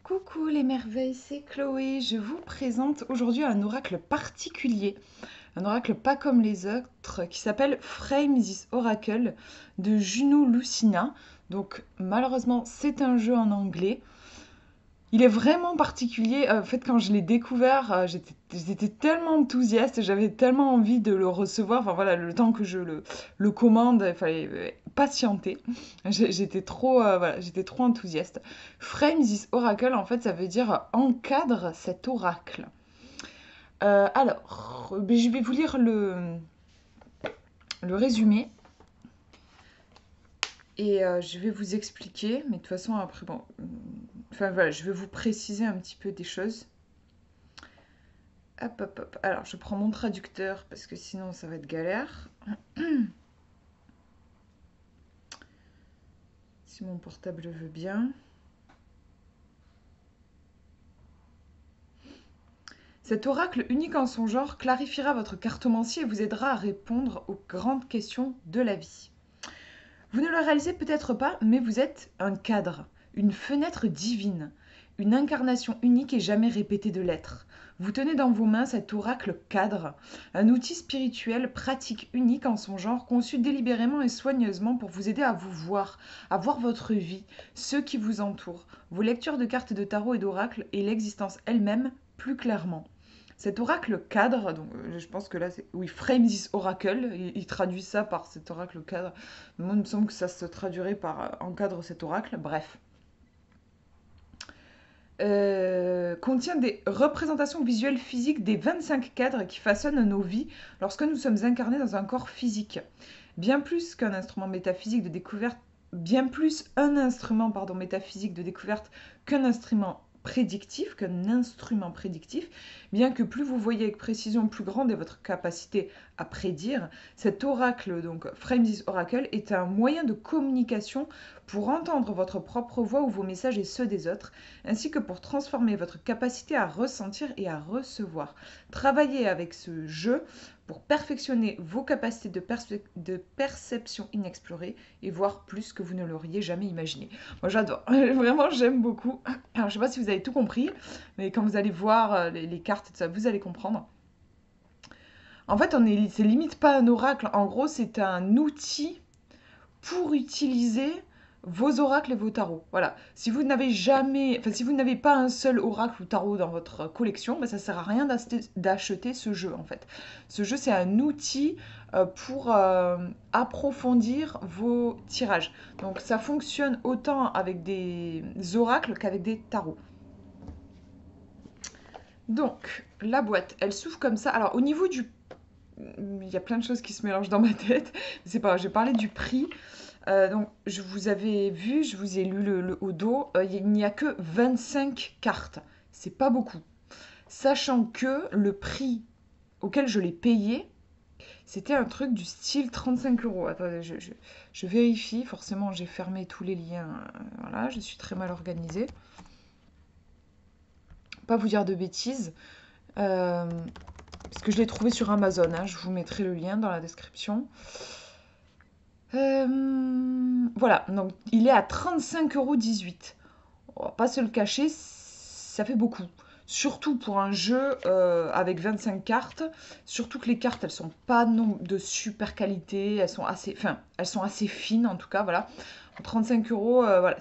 Coucou les merveilles, c'est Chloé. Je vous présente aujourd'hui un oracle particulier, un oracle pas comme les autres, qui s'appelle Frame This Oracle de Juno Lucina. Donc malheureusement c'est un jeu en anglais. Il est vraiment particulier. En fait, quand je l'ai découvert, j'étais tellement enthousiaste, j'avais tellement envie de le recevoir. Enfin voilà, le temps que je le commande, il fallait patienter. J'étais trop enthousiaste. Frame this oracle, en fait, ça veut dire encadre cet oracle. Je vais vous lire le résumé et je vais vous expliquer. Mais de toute façon, après, bon, enfin voilà, je vais vous préciser un petit peu des choses. Hop, hop, hop. Alors, je prends mon traducteur parce que sinon, ça va être galère. Si mon portable veut bien. Cet oracle unique en son genre clarifiera votre cartomancie et vous aidera à répondre aux grandes questions de la vie. Vous ne le réalisez peut-être pas, mais vous êtes un cadre, une fenêtre divine, une incarnation unique et jamais répétée de l'être. Vous tenez dans vos mains cet oracle cadre, un outil spirituel pratique unique en son genre, conçu délibérément et soigneusement pour vous aider à voir votre vie, ceux qui vous entourent, vos lectures de cartes de tarot et d'oracle et l'existence elle-même plus clairement. Cet oracle cadre, donc je pense que là c'est. Oui, Frame this oracle, il traduit ça par cet oracle cadre. Moi, il me semble que ça se traduirait par encadre cet oracle. Bref. Contient des représentations visuelles physiques des 25 cadres qui façonnent nos vies lorsque nous sommes incarnés dans un corps physique. Bien plus qu'un instrument métaphysique de découverte, bien plus un instrument métaphysique de découverte qu'un instrument prédictif, bien que plus vous voyez avec précision, plus grande est votre capacité à prédire. Cet oracle, donc Frame This Oracle, est un moyen de communication pour entendre votre propre voix ou vos messages et ceux des autres, ainsi que pour transformer votre capacité à ressentir et à recevoir. Travaillez avec ce jeu pour perfectionner vos capacités de perception inexplorées et voir plus que vous ne l'auriez jamais imaginé. Moi j'adore, vraiment j'aime beaucoup. Alors je sais pas si vous avez tout compris, mais quand vous allez voir les cartes et tout ça, vous allez comprendre. En fait, c'est limite pas un oracle, en gros c'est un outil pour utiliser vos oracles et vos tarots. Voilà. Si vous n'avez jamais, enfin si vous n'avez pas un seul oracle ou tarot dans votre collection, ben, ça sert à rien d'acheter ce jeu en fait. Ce jeu c'est un outil pour approfondir vos tirages. Donc ça fonctionne autant avec des oracles qu'avec des tarots. Donc la boîte, elle s'ouvre comme ça. Alors au niveau du, il y a plein de choses qui se mélangent dans ma tête. C'est pas grave, je vais parler du prix. Donc, je vous avais vu, je vous ai lu le au dos, il n'y a que 25 cartes. C'est pas beaucoup. Sachant que le prix auquel je l'ai payé, c'était un truc du style 35 euros. Attendez, je vérifie. Forcément, j'ai fermé tous les liens. Voilà, je suis très mal organisée. Pas vous dire de bêtises. Parce que je l'ai trouvé sur Amazon. Hein, je vous mettrai le lien dans la description. Voilà, donc il est à 35,18 €. On va pas se le cacher, ça fait beaucoup. Surtout pour un jeu avec 25 cartes. Surtout que les cartes, elles sont pas de super qualité. Elles sont assez fines en tout cas, voilà. 35 euros, voilà.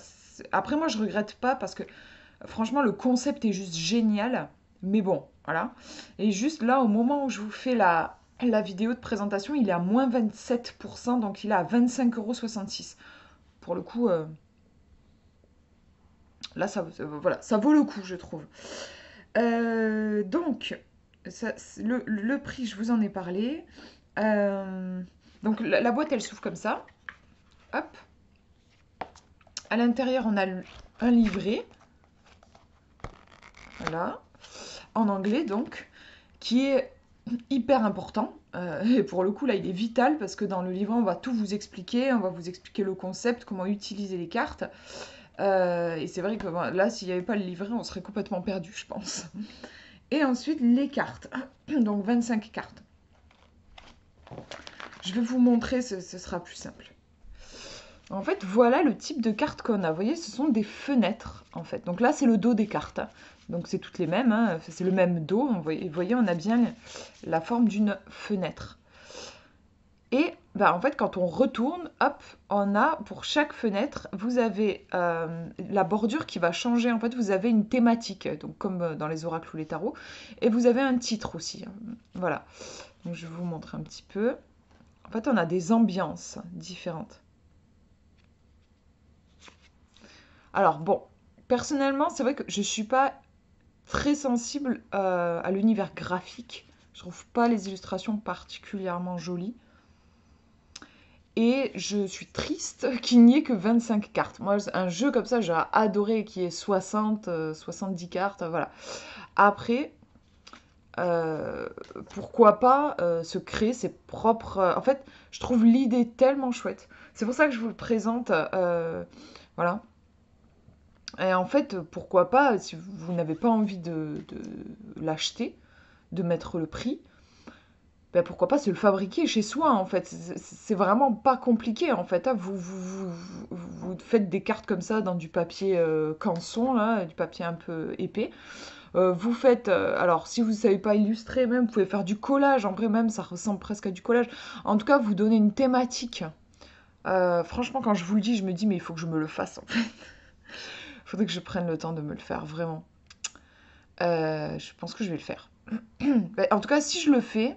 Après, moi, je regrette pas parce que franchement, le concept est juste génial. Mais bon, voilà. Et juste là, au moment où je vous fais la vidéo de présentation, il est à moins 27%, donc il est à 25,66 €. Pour le coup, là, voilà, ça vaut le coup, je trouve. Donc, le prix, je vous en ai parlé. Donc, la boîte, elle s'ouvre comme ça. Hop. À l'intérieur, on a un livret. Voilà. En anglais, donc, qui est hyper important. Et pour le coup, là, il est vital parce que dans le livret, on va tout vous expliquer. On va vous expliquer le concept, comment utiliser les cartes. Et c'est vrai que là, s'il n'y avait pas le livret, on serait complètement perdu, je pense. Et ensuite, les cartes. Donc, 25 cartes. Je vais vous montrer, ce sera plus simple. En fait, voilà le type de carte qu'on a. Vous voyez, ce sont des fenêtres, en fait. Donc là, c'est le dos des cartes, hein. Donc c'est toutes les mêmes, hein. C'est le même dos. Vous voyez, on a bien la forme d'une fenêtre. Et bah, en fait, quand on retourne, hop, on a pour chaque fenêtre, vous avez la bordure qui va changer. En fait, vous avez une thématique, donc comme dans les oracles ou les tarots, et vous avez un titre aussi, hein. Voilà. Donc je vais vous montrer un petit peu. En fait, on a des ambiances différentes. Alors bon, personnellement, c'est vrai que je suis pas très sensible à l'univers graphique. Je trouve pas les illustrations particulièrement jolies. Et je suis triste qu'il n'y ait que 25 cartes. Moi, un jeu comme ça, j'aurais adoré qu'il y ait 60, 70 cartes, voilà. Après, euh, pourquoi pas se créer ses propres... En fait, je trouve l'idée tellement chouette. C'est pour ça que je vous le présente. Voilà. Et en fait, pourquoi pas, si vous n'avez pas envie de l'acheter, de mettre le prix, ben pourquoi pas se le fabriquer chez soi, en fait. C'est vraiment pas compliqué, en fait, hein. Vous faites des cartes comme ça dans du papier canson, là, du papier un peu épais. Vous faites, alors si vous ne savez pas illustrer même, vous pouvez faire du collage. En vrai même, ça ressemble presque à du collage. En tout cas, vous donnez une thématique. Franchement, quand je vous le dis, je me dis, mais il faut que je me le fasse, en fait. Il faudrait que je prenne le temps de me le faire, vraiment. Je pense que je vais le faire. Ben, en tout cas, si je le fais,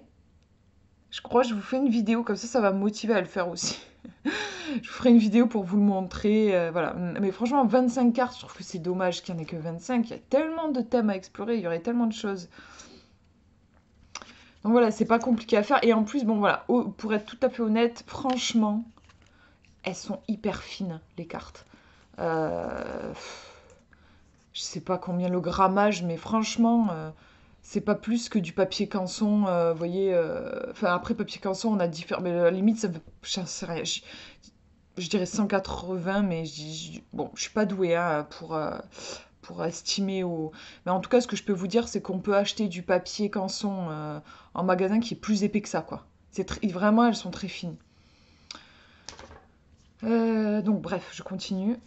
je crois que je vous fais une vidéo, comme ça va me motiver à le faire aussi. Je vous ferai une vidéo pour vous le montrer, voilà. Mais franchement, 25 cartes, je trouve que c'est dommage qu'il n'y en ait que 25. Il y a tellement de thèmes à explorer, il y aurait tellement de choses. Donc voilà, c'est pas compliqué à faire. Et en plus, bon voilà, pour être tout à fait honnête, franchement, elles sont hyper fines, les cartes. Euh, je sais pas combien le grammage, mais franchement, c'est pas plus que du papier canson, vous voyez. Enfin, après, papier canson, on a différents. Mais à la limite, ça veut. Je sais rien. Je dirais 180, mais bon, je suis pas douée hein, pour estimer au. Mais en tout cas, ce que je peux vous dire, c'est qu'on peut acheter du papier canson en magasin qui est plus épais que ça, quoi. Vraiment, elles sont très fines. Donc, bref, je continue.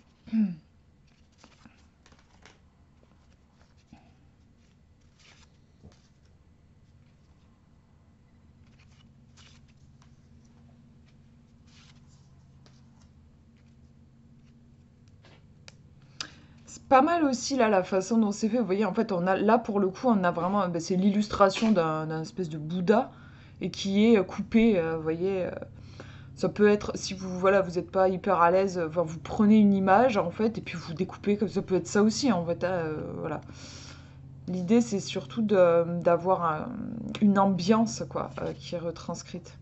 C'est pas mal aussi là la façon dont c'est fait. Vous voyez, en fait, on a là pour le coup, on a vraiment, ben, c'est l'illustration d'un espèce de Bouddha et qui est coupé. Vous voyez, ça peut être si vous voilà, vous n'êtes pas hyper à l'aise, enfin, vous prenez une image en fait et puis vous découpez comme ça peut être ça aussi en fait, hein, voilà. L'idée c'est surtout d'avoir une ambiance quoi qui est retranscrite.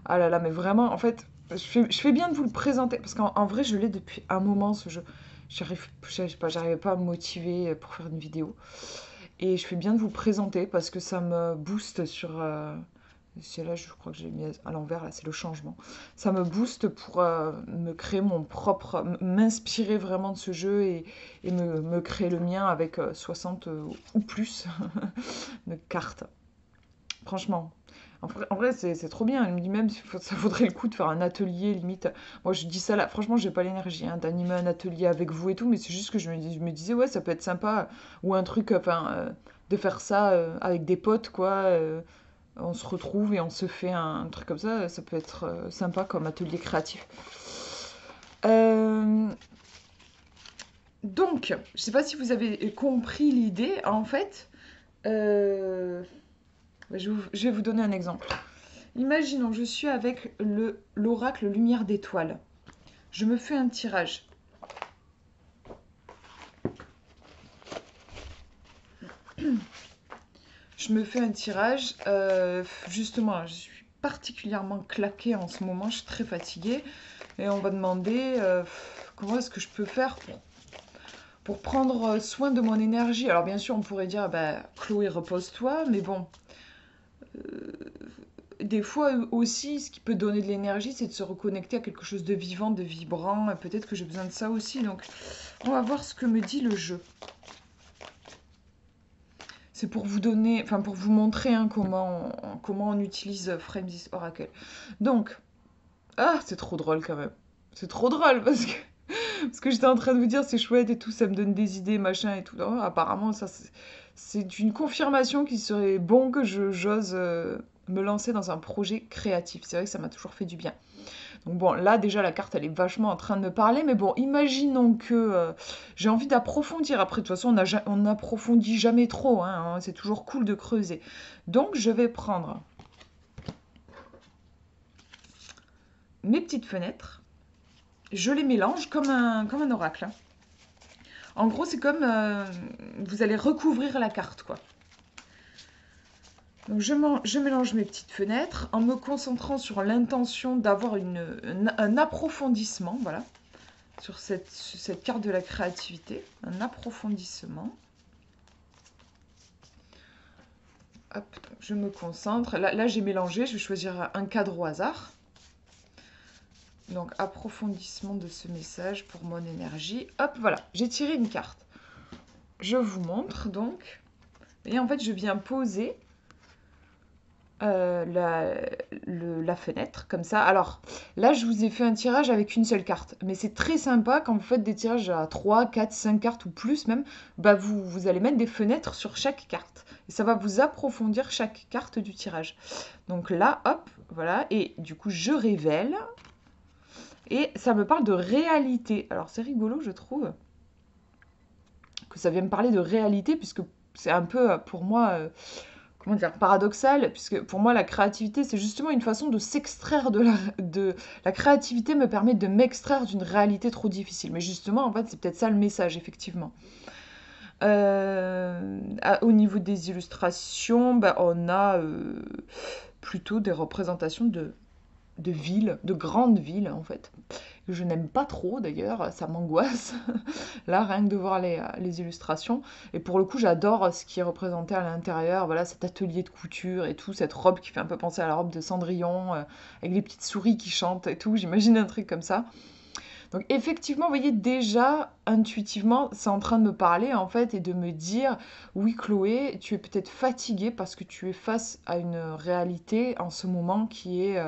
Ah là là, mais vraiment, en fait, je fais bien de vous le présenter, parce qu'en vrai, je l'ai depuis un moment, ce jeu. J'arrivais pas à me motiver pour faire une vidéo. Et je fais bien de vous le présenter, parce que ça me booste sur... c'est là, je crois que j'ai mis à l'envers, là, c'est le changement. Ça me booste pour me créer mon propre... m'inspirer vraiment de ce jeu et me créer le mien avec 60 ou plus de cartes. Franchement. En vrai, c'est trop bien. Elle me dit même ça vaudrait le coup de faire un atelier, limite. Moi, je dis ça là. Franchement, j'ai pas l'énergie hein, d'animer un atelier avec vous et tout, mais c'est juste que je me disais, ouais, ça peut être sympa. Ou un truc, enfin, de faire ça avec des potes, quoi. On se retrouve et on se fait un truc comme ça. Ça peut être sympa comme atelier créatif. Euh, donc, je sais pas si vous avez compris l'idée. En fait, euh, je vais vous donner un exemple. Imaginons, je suis avec l'oracle Lumière d'étoiles. Je me fais un tirage. Je me fais un tirage. Justement, je suis particulièrement claquée en ce moment. Je suis très fatiguée. Et on va demander comment est-ce que je peux faire pour prendre soin de mon énergie. Alors bien sûr, on pourrait dire, bah, Chloé, repose-toi. Mais bon, des fois aussi, ce qui peut donner de l'énergie, c'est de se reconnecter à quelque chose de vivant, de vibrant. Peut-être que j'ai besoin de ça aussi. Donc, on va voir ce que me dit le jeu. C'est pour vous donner, enfin pour vous montrer hein, comment on utilise Frame This Oracle. Donc, Ah, c'est trop drôle quand même. C'est trop drôle parce que j'étais en train de vous dire c'est chouette et tout, ça me donne des idées, machin et tout. Non, apparemment, ça, c'est une confirmation qu'il serait bon que j'ose me lancer dans un projet créatif. C'est vrai que ça m'a toujours fait du bien. Donc bon, là déjà la carte elle est vachement en train de me parler, mais bon, imaginons que j'ai envie d'approfondir. Après, de toute façon, on n'approfondit jamais trop, hein, c'est toujours cool de creuser. Donc je vais prendre mes petites fenêtres, je les mélange comme un oracle, hein. En gros, c'est comme vous allez recouvrir la carte, quoi. Donc je mélange mes petites fenêtres en me concentrant sur l'intention d'avoir un approfondissement, voilà, sur cette carte de la créativité, un approfondissement. Hop, je me concentre. Là j'ai mélangé, je vais choisir un cadre au hasard. Donc approfondissement de ce message pour mon énergie. Hop, voilà, j'ai tiré une carte. Je vous montre donc. Et en fait, je viens poser la fenêtre, comme ça. Alors, là, je vous ai fait un tirage avec une seule carte. Mais c'est très sympa quand vous faites des tirages à 3, 4, 5 cartes ou plus même. Bah, vous allez mettre des fenêtres sur chaque carte. Et ça va vous approfondir chaque carte du tirage. Donc là, hop, voilà. Et du coup, je révèle. Et ça me parle de réalité. Alors, c'est rigolo, je trouve, que ça vient me parler de réalité, puisque c'est un peu, pour moi... comment dire, paradoxal, puisque pour moi la créativité c'est justement une façon de s'extraire de la créativité me permet de m'extraire d'une réalité trop difficile. Mais justement en fait c'est peut-être ça le message effectivement. Au niveau des illustrations, bah, on a plutôt des représentations de villes, de grandes villes en fait. Je n'aime pas trop d'ailleurs, ça m'angoisse. Là, rien que de voir les illustrations. Et pour le coup, j'adore ce qui est représenté à l'intérieur. Voilà, cet atelier de couture et tout, cette robe qui fait un peu penser à la robe de Cendrillon, avec les petites souris qui chantent et tout. J'imagine un truc comme ça. Donc effectivement, vous voyez, déjà, intuitivement, c'est en train de me parler, en fait, et de me dire, oui, Chloé, tu es peut-être fatiguée parce que tu es face à une réalité en ce moment qui est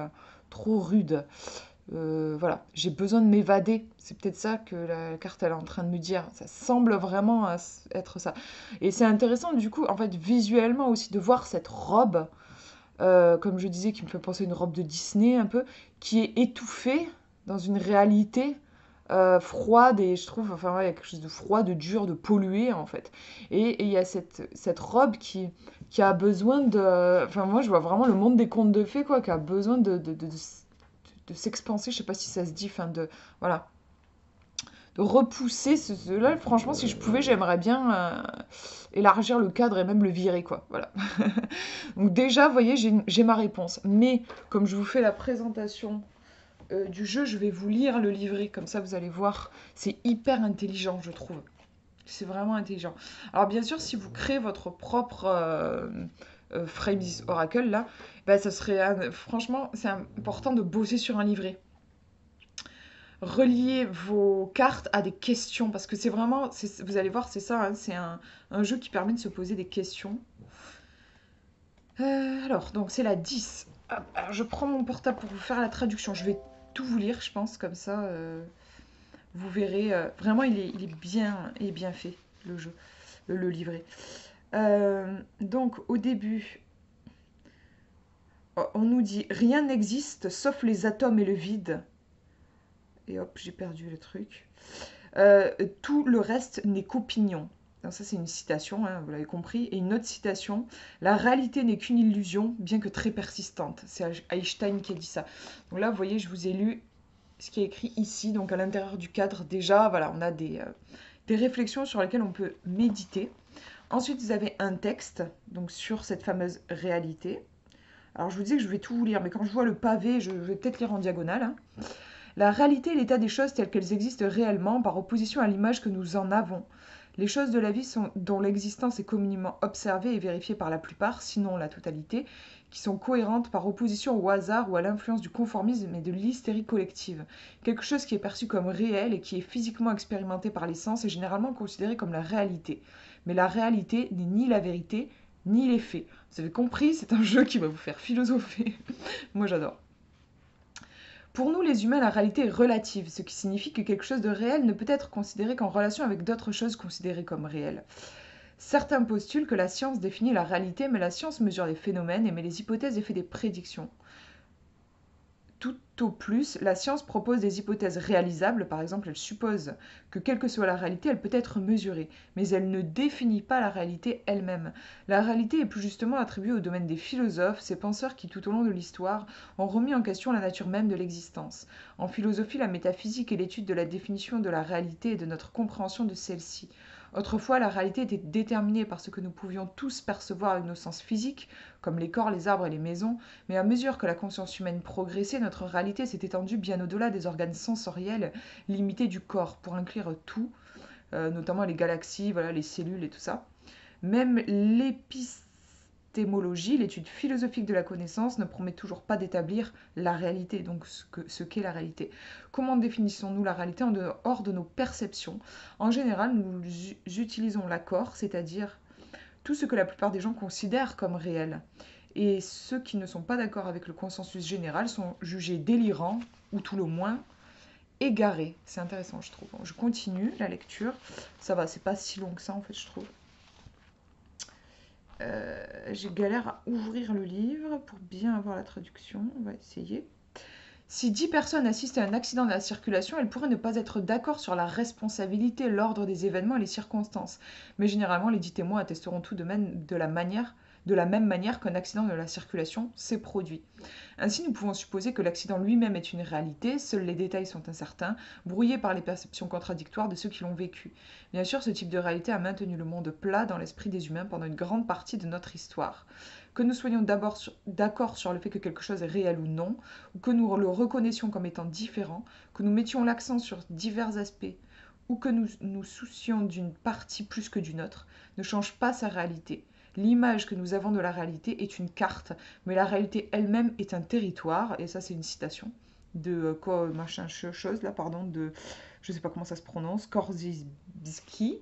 trop rude. Voilà, j'ai besoin de m'évader. C'est peut-être ça que la carte elle est en train de me dire. Ça semble vraiment être ça. Et c'est intéressant du coup, en fait, visuellement aussi, de voir cette robe, comme je disais, qui me fait penser à une robe de Disney un peu, qui est étouffée dans une réalité froide et je trouve, enfin, ouais, il y a quelque chose de froid, de dur, de pollué en fait. Et il y a cette robe qui a besoin de... Enfin, moi, je vois vraiment le monde des contes de fées, quoi, qui a besoin de s'expanser, je sais pas si ça se dit, enfin de... Voilà. De repousser là, franchement, si je pouvais, j'aimerais bien élargir le cadre et même le virer, quoi. Voilà. Donc déjà, vous voyez, j'ai ma réponse. Mais comme je vous fais la présentation du jeu, je vais vous lire le livret. Comme ça, vous allez voir. C'est hyper intelligent, je trouve. C'est vraiment intelligent. Alors bien sûr, si vous créez votre propre Frames Oracle, là, bah, ça serait... franchement, c'est important de bosser sur un livret. Relier vos cartes à des questions, parce que c'est vraiment... vous allez voir, c'est ça, hein, c'est un jeu qui permet de se poser des questions. Alors, donc c'est la 10. Hop, alors je prends mon portable pour vous faire la traduction. Je vais tout vous lire, je pense, comme ça, vous verrez. Vraiment, il est bien fait, le jeu, le livret. Donc, au début, on nous dit « Rien n'existe sauf les atomes et le vide. » Et hop, j'ai perdu le truc. Tout le reste n'est qu'opinion. Donc ça, c'est une citation, hein, vous l'avez compris. Et une autre citation, la réalité n'est qu'une illusion, bien que très persistante. C'est Einstein qui a dit ça. Donc là, vous voyez, je vous ai lu ce qui est écrit ici. Donc à l'intérieur du cadre, déjà, voilà, on a des réflexions sur lesquelles on peut méditer. Ensuite, vous avez un texte donc sur cette fameuse réalité. Alors, je vous disais que je vais tout vous lire, mais quand je vois le pavé, je vais peut-être lire en diagonale, hein. La réalité est l'état des choses telles qu'elles existent réellement par opposition à l'image que nous en avons. Les choses de la vie dont l'existence est communément observée et vérifiée par la plupart, sinon la totalité, qui sont cohérentes par opposition au hasard ou à l'influence du conformisme et de l'hystérie collective. Quelque chose qui est perçu comme réel et qui est physiquement expérimenté par les sens est généralement considéré comme la réalité. Mais la réalité n'est ni la vérité, ni les faits. Vous avez compris, c'est un jeu qui va vous faire philosopher. Moi j'adore. Pour nous les humains, la réalité est relative, ce qui signifie que quelque chose de réel ne peut être considéré qu'en relation avec d'autres choses considérées comme réelles. Certains postulent que la science définit la réalité, mais la science mesure les phénomènes, émet les hypothèses et fait des prédictions. Tout au plus, la science propose des hypothèses réalisables, par exemple elle suppose que quelle que soit la réalité, elle peut être mesurée, mais elle ne définit pas la réalité elle-même. La réalité est plus justement attribuée au domaine des philosophes, ces penseurs qui tout au long de l'histoire ont remis en question la nature même de l'existence. En philosophie, la métaphysique est l'étude de la définition de la réalité et de notre compréhension de celle-ci. Autrefois, la réalité était déterminée par ce que nous pouvions tous percevoir avec nos sens physiques, comme les corps, les arbres et les maisons, mais à mesure que la conscience humaine progressait, notre réalité s'est étendue bien au-delà des organes sensoriels limités du corps, pour inclure tout, notamment les galaxies, voilà, les cellules et tout ça. Même l'épistémologie, l'étude philosophique de la connaissance, ne promet toujours pas d'établir la réalité, donc ce qu'est la réalité. Comment définissons-nous la réalité en dehors de nos perceptions? En général, nous utilisons l'accord, c'est-à-dire tout ce que la plupart des gens considèrent comme réel. Et ceux qui ne sont pas d'accord avec le consensus général sont jugés délirants, ou tout le moins égarés. C'est intéressant, je trouve. Je continue la lecture. Ça va, c'est pas si long que ça, en fait, je trouve. J'ai galère à ouvrir le livre pour bien avoir la traduction. On va essayer. Si 10 personnes assistent à un accident de la circulation, elles pourraient ne pas être d'accord sur la responsabilité, l'ordre des événements et les circonstances. Mais généralement, les 10 témoins attesteront tout de même de la même manière qu'un accident de la circulation s'est produit. Ainsi, nous pouvons supposer que l'accident lui-même est une réalité, seuls les détails sont incertains, brouillés par les perceptions contradictoires de ceux qui l'ont vécu. Bien sûr, ce type de réalité a maintenu le monde plat dans l'esprit des humains pendant une grande partie de notre histoire. Que nous soyons d'abord d'accord sur le fait que quelque chose est réel ou non, ou que nous le reconnaissions comme étant différent, que nous mettions l'accent sur divers aspects, ou que nous nous soucions d'une partie plus que d'une autre, ne change pas sa réalité. L'image que nous avons de la réalité est une carte, mais la réalité elle-même est un territoire, et ça c'est une citation de machin chose là, pardon, de je sais pas comment ça se prononce, Korzybski.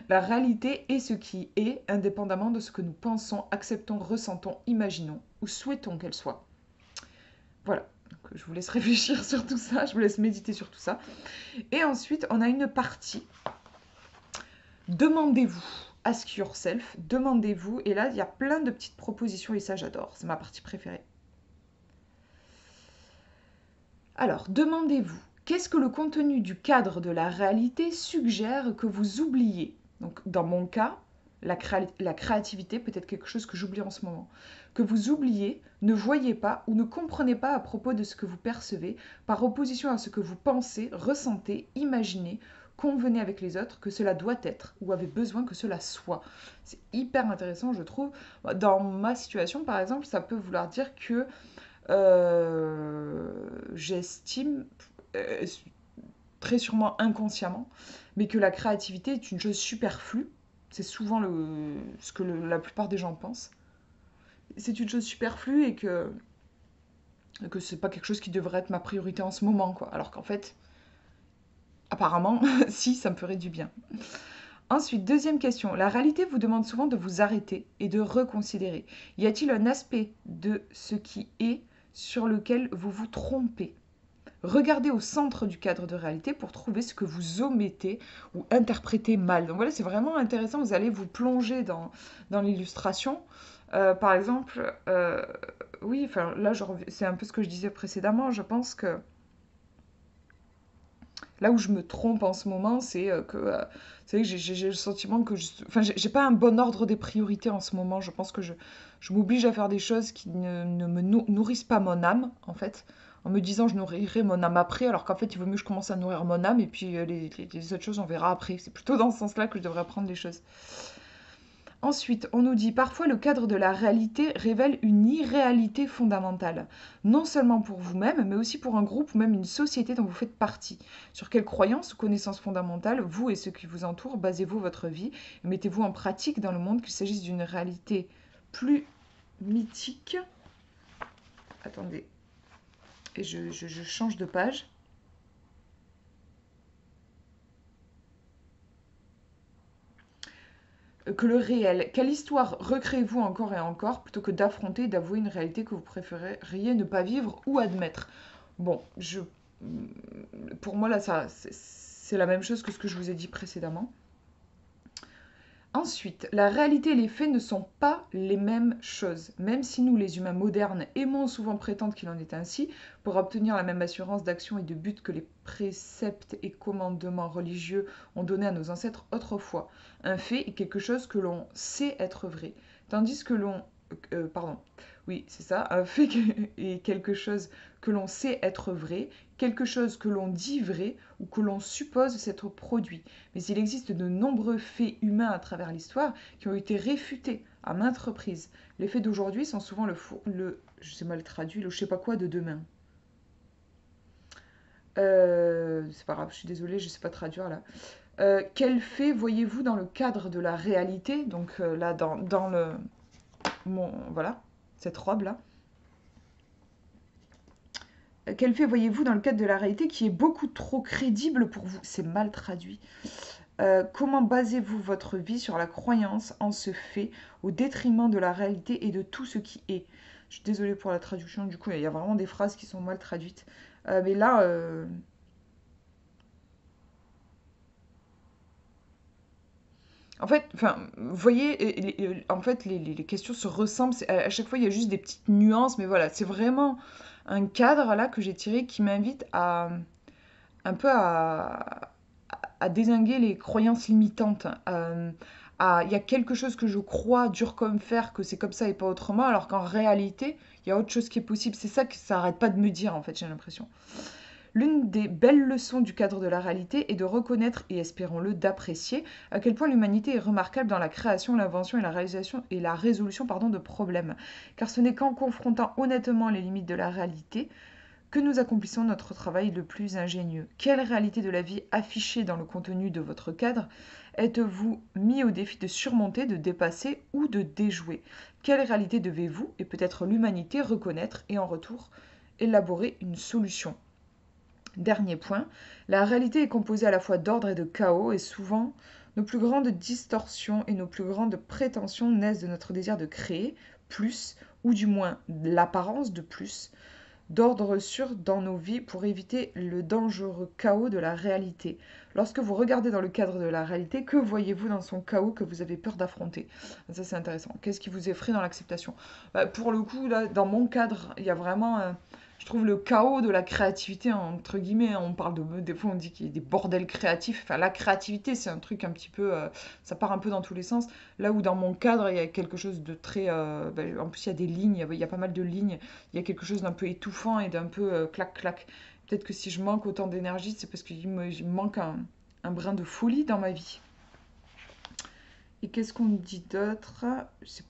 La réalité est ce qui est, indépendamment de ce que nous pensons, acceptons, ressentons, imaginons ou souhaitons qu'elle soit. Voilà. Donc, je vous laisse réfléchir sur tout ça, je vous laisse méditer sur tout ça. Et ensuite, on a une partie. Demandez-vous. Ask yourself, demandez-vous. Et là, il y a plein de petites propositions et ça, j'adore. C'est ma partie préférée. Alors, demandez-vous. Qu'est-ce que le contenu du cadre de la réalité suggère que vous oubliez? Donc, dans mon cas, la créativité peut être quelque chose que j'oublie en ce moment. Que vous oubliez, ne voyez pas ou ne comprenez pas à propos de ce que vous percevez, par opposition à ce que vous pensez, ressentez, imaginez, convenez avec les autres que cela doit être ou avez besoin que cela soit. C'est hyper intéressant, je trouve. Dans ma situation, par exemple, ça peut vouloir dire que j'estime, très sûrement inconsciemment, mais que la créativité est une chose superflue. C'est souvent ce que la plupart des gens pensent. C'est une chose superflue et que c'est pas quelque chose qui devrait être ma priorité en ce moment, quoi. Alors qu'en fait, apparemment, si, ça me ferait du bien. Ensuite, deuxième question. La réalité vous demande souvent de vous arrêter et de reconsidérer. Y a-t-il un aspect de ce qui est sur lequel vous vous trompez? Regardez au centre du cadre de réalité pour trouver ce que vous omettez ou interprétez mal. Donc voilà, c'est vraiment intéressant. Vous allez vous plonger dans l'illustration. Par exemple, oui, enfin là, c'est un peu ce que je disais précédemment. Je pense que là où je me trompe en ce moment, c'est que j'ai le sentiment que enfin, j'ai pas un bon ordre des priorités en ce moment. Je pense que je m'oblige à faire des choses qui ne me nourrissent pas mon âme, en fait, en me disant je nourrirai mon âme après, alors qu'en fait, il vaut mieux que je commence à nourrir mon âme et puis les autres choses, on verra après. C'est plutôt dans ce sens-là que je devrais apprendre les choses. Ensuite, on nous dit parfois le cadre de la réalité révèle une irréalité fondamentale, non seulement pour vous-même, mais aussi pour un groupe ou même une société dont vous faites partie. Sur quelles croyances ou connaissances fondamentales, vous et ceux qui vous entourent, basez-vous votre vie et mettez-vous en pratique dans le monde, qu'il s'agisse d'une réalité plus mythique. Attendez, et je change de page. Que le réel. Quelle histoire recréez-vous encore et encore plutôt que d'affronter et d'avouer une réalité que vous préféreriez ne pas vivre ou admettre? Bon, pour moi, là, ça, c'est la même chose que ce que je vous ai dit précédemment. Ensuite, la réalité et les faits ne sont pas les mêmes choses. Même si nous, les humains modernes, aimons souvent prétendre qu'il en est ainsi, pour obtenir la même assurance d'action et de but que les préceptes et commandements religieux ont donné à nos ancêtres autrefois. Un fait est quelque chose que l'on sait être vrai, tandis que l'on... pardon, oui, c'est ça. Un fait est quelque chose que l'on sait être vrai, quelque chose que l'on dit vrai ou que l'on suppose s'être produit. Mais il existe de nombreux faits humains à travers l'histoire qui ont été réfutés à maintes reprises. Les faits d'aujourd'hui sont souvent je sais mal traduit, le je sais pas quoi de demain. C'est pas grave, je suis désolée, je sais pas traduire là. Quel fait voyez-vous dans le cadre de la réalité? Donc là, dans voilà, cette robe là. Quel fait voyez-vous dans le cadre de la réalité qui est beaucoup trop crédible pour vous? C'est mal traduit. Comment basez-vous votre vie sur la croyance en ce fait au détriment de la réalité et de tout ce qui est? Je suis désolée pour la traduction, du coup, il y a vraiment des phrases qui sont mal traduites. Mais là, en fait, enfin, vous voyez, en fait, les questions se ressemblent. À chaque fois, il y a juste des petites nuances, mais voilà, c'est vraiment un cadre là que j'ai tiré qui m'invite à un peu à dézinguer les croyances limitantes. Il y a quelque chose que je crois dur comme fer, que c'est comme ça et pas autrement, alors qu'en réalité, il y a autre chose qui est possible. C'est ça que ça arrête pas de me dire, en fait, j'ai l'impression. L'une des belles leçons du cadre de la réalité est de reconnaître, et espérons-le, d'apprécier, à quel point l'humanité est remarquable dans la création, l'invention et la réalisation et la résolution de problèmes. Car ce n'est qu'en confrontant honnêtement les limites de la réalité que nous accomplissons notre travail le plus ingénieux. Quelle réalité de la vie affichée dans le contenu de votre cadre êtes-vous mis au défi de surmonter, de dépasser ou de déjouer? Quelle réalité devez-vous, et peut-être l'humanité, reconnaître et en retour élaborer une solution? Dernier point, la réalité est composée à la fois d'ordre et de chaos, et souvent nos plus grandes distorsions et nos plus grandes prétentions naissent de notre désir de créer plus, ou du moins l'apparence de plus, d'ordre sûr dans nos vies pour éviter le dangereux chaos de la réalité. Lorsque vous regardez dans le cadre de la réalité, que voyez-vous dans son chaos que vous avez peur d'affronter? Ça, c'est intéressant. Qu'est-ce qui vous effraie dans l'acceptation? Pour le coup, là, dans mon cadre, il y a vraiment, je trouve, le chaos de la créativité, entre guillemets. Hein. On parle des fois, on dit qu'il y a des bordels créatifs. Enfin, la créativité, c'est un truc un petit peu, ça part un peu dans tous les sens. Là où dans mon cadre, il y a quelque chose de très, en plus, il y a des lignes, il y a pas mal de lignes. Il y a quelque chose d'un peu étouffant et d'un peu clac-clac. Peut-être que si je manque autant d'énergie, c'est parce qu'il me manque un brin de folie dans ma vie. Et qu'est-ce qu'on me dit d'autre?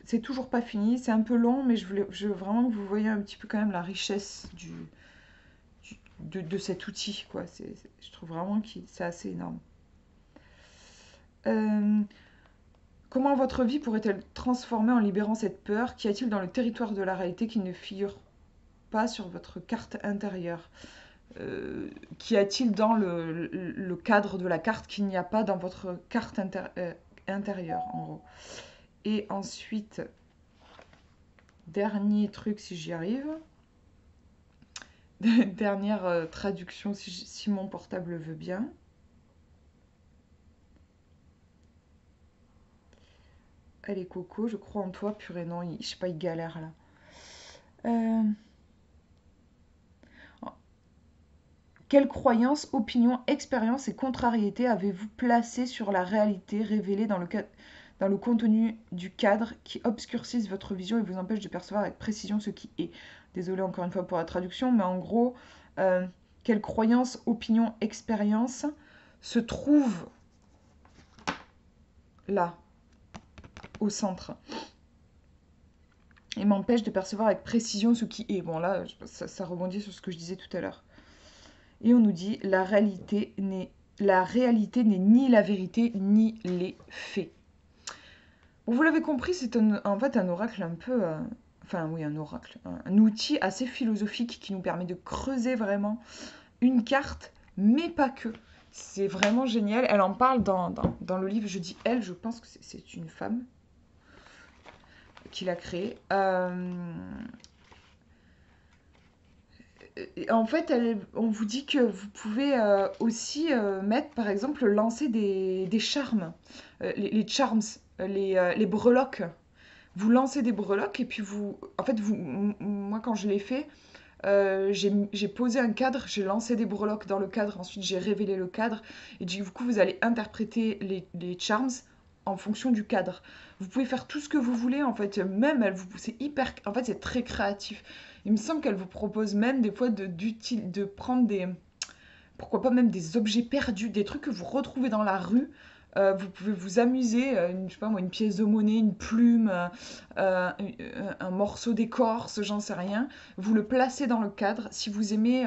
C'est toujours pas fini, c'est un peu long, mais je veux vraiment que vous voyez un petit peu quand même la richesse de cet outil, quoi. Je trouve vraiment que c'est assez énorme. Euh, Comment votre vie pourrait-elle transformer en libérant cette peur? Qu'y a-t-il dans le territoire de la réalité qui ne figure pas sur votre carte intérieure? Qu'y a-t-il dans le cadre de la carte qu'il n'y a pas dans votre carte intérieure, en gros? Et ensuite, dernier truc, si j'y arrive. Dernière traduction, si mon portable veut bien. Allez, Coco, je crois en toi. Purée, non, je sais pas, il galère là. Euh, Quelles croyances, opinions, expériences et contrariétés avez-vous placées sur la réalité révélée dans le contenu du cadre qui obscurcissent votre vision et vous empêchent de percevoir avec précision ce qui est? Désolée encore une fois pour la traduction, mais en gros, euh, quelles croyances, opinions, expériences se trouvent là, au centre, et m'empêchent de percevoir avec précision ce qui est? Bon là, ça rebondit sur ce que je disais tout à l'heure. Et on nous dit la réalité n'est ni la vérité ni les faits. Bon, vous l'avez compris, c'est en fait un oracle un peu... enfin oui, un oracle. Un outil assez philosophique qui nous permet de creuser vraiment une carte, mais pas que. C'est vraiment génial. Elle en parle dans le livre. Je dis elle, je pense que c'est une femme qui l'a créé. Et en fait, on vous dit que vous pouvez aussi mettre, par exemple, lancer des charmes, les charms, les breloques. Vous lancez des breloques et puis vous... En fait, moi, quand je l'ai fait, j'ai posé un cadre, j'ai lancé des breloques dans le cadre, ensuite j'ai révélé le cadre, et du coup vous allez interpréter les charms en fonction du cadre. Vous pouvez faire tout ce que vous voulez, en fait, même c'est hyper, en fait c'est très créatif. Il me semble qu'elle vous propose même des fois de prendre des, pourquoi pas même des objets perdus, des trucs que vous retrouvez dans la rue. Vous pouvez vous amuser, je sais pas moi, une pièce de monnaie, une plume, un morceau d'écorce, j'en sais rien. Vous le placez dans le cadre. Si vous aimez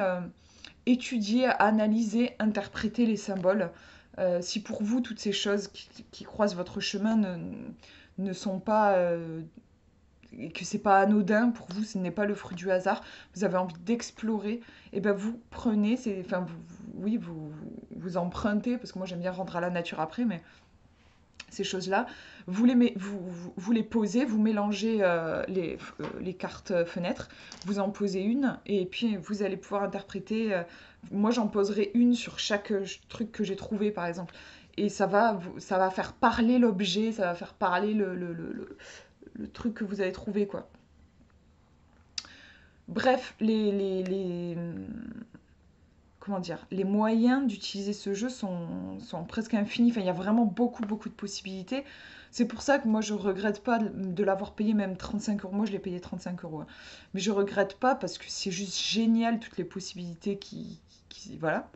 étudier, analyser, interpréter les symboles, si pour vous toutes ces choses qui croisent votre chemin ne sont pas et que c'est pas anodin pour vous, ce n'est pas le fruit du hasard, vous avez envie d'explorer, et ben vous prenez, enfin oui, vous empruntez, parce que moi j'aime bien rendre à la nature après, mais ces choses-là, vous les posez, vous mélangez les cartes fenêtres, vous en posez une, et puis vous allez pouvoir interpréter, moi j'en poserai une sur chaque truc que j'ai trouvé par exemple, et ça va faire parler l'objet, ça va faire parler le truc que vous avez trouvé, quoi. Bref, comment dire, les moyens d'utiliser ce jeu sont presque infinis. Enfin, il y a vraiment beaucoup, beaucoup de possibilités. C'est pour ça que moi, je regrette pas de l'avoir payé même 35 euros. Moi, je l'ai payé 35 euros, hein. Mais je regrette pas parce que c'est juste génial toutes les possibilités voilà,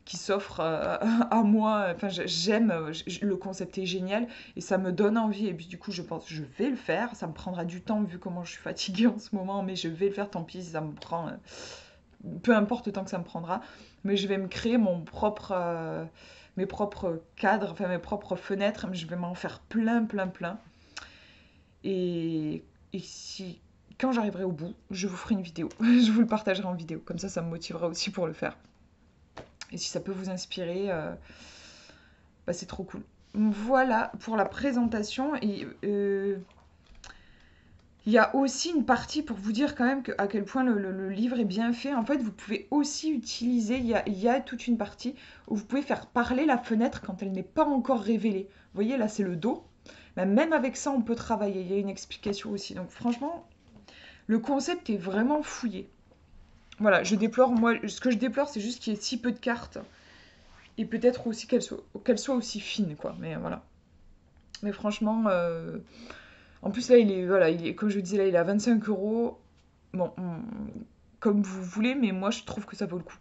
qui s'offrent à moi. Enfin, j'aime, le concept est génial et ça me donne envie. Et puis du coup, je pense que je vais le faire. Ça me prendra du temps vu comment je suis fatiguée en ce moment, mais je vais le faire. Tant pis si ça me prend, peu importe le temps que ça me prendra. Mais je vais me créer mes propres cadres, enfin mes propres fenêtres. Je vais m'en faire plein, plein, plein. Et si quand j'arriverai au bout, je vous ferai une vidéo. Je vous le partagerai en vidéo. Comme ça me motivera aussi pour le faire. Et si ça peut vous inspirer, bah, c'est trop cool. Voilà pour la présentation. Et il y a aussi une partie pour vous dire quand même à quel point le livre est bien fait. En fait, vous pouvez aussi utiliser, il y a toute une partie où vous pouvez faire parler la fenêtre quand elle n'est pas encore révélée. Vous voyez, là, c'est le dos. Bah, même avec ça, on peut travailler. Il y a une explication aussi. Donc franchement, le concept est vraiment fouillé. Voilà, ce que je déplore, c'est juste qu'il y ait si peu de cartes. Et peut-être aussi qu'elle soit aussi fine, quoi. Mais voilà. Mais franchement, en plus là, voilà, comme je vous disais, là, il est à 25 euros. Bon, comme vous voulez, mais moi, je trouve que ça vaut le coup.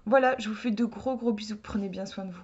Voilà, je vous fais de gros gros bisous. Prenez bien soin de vous.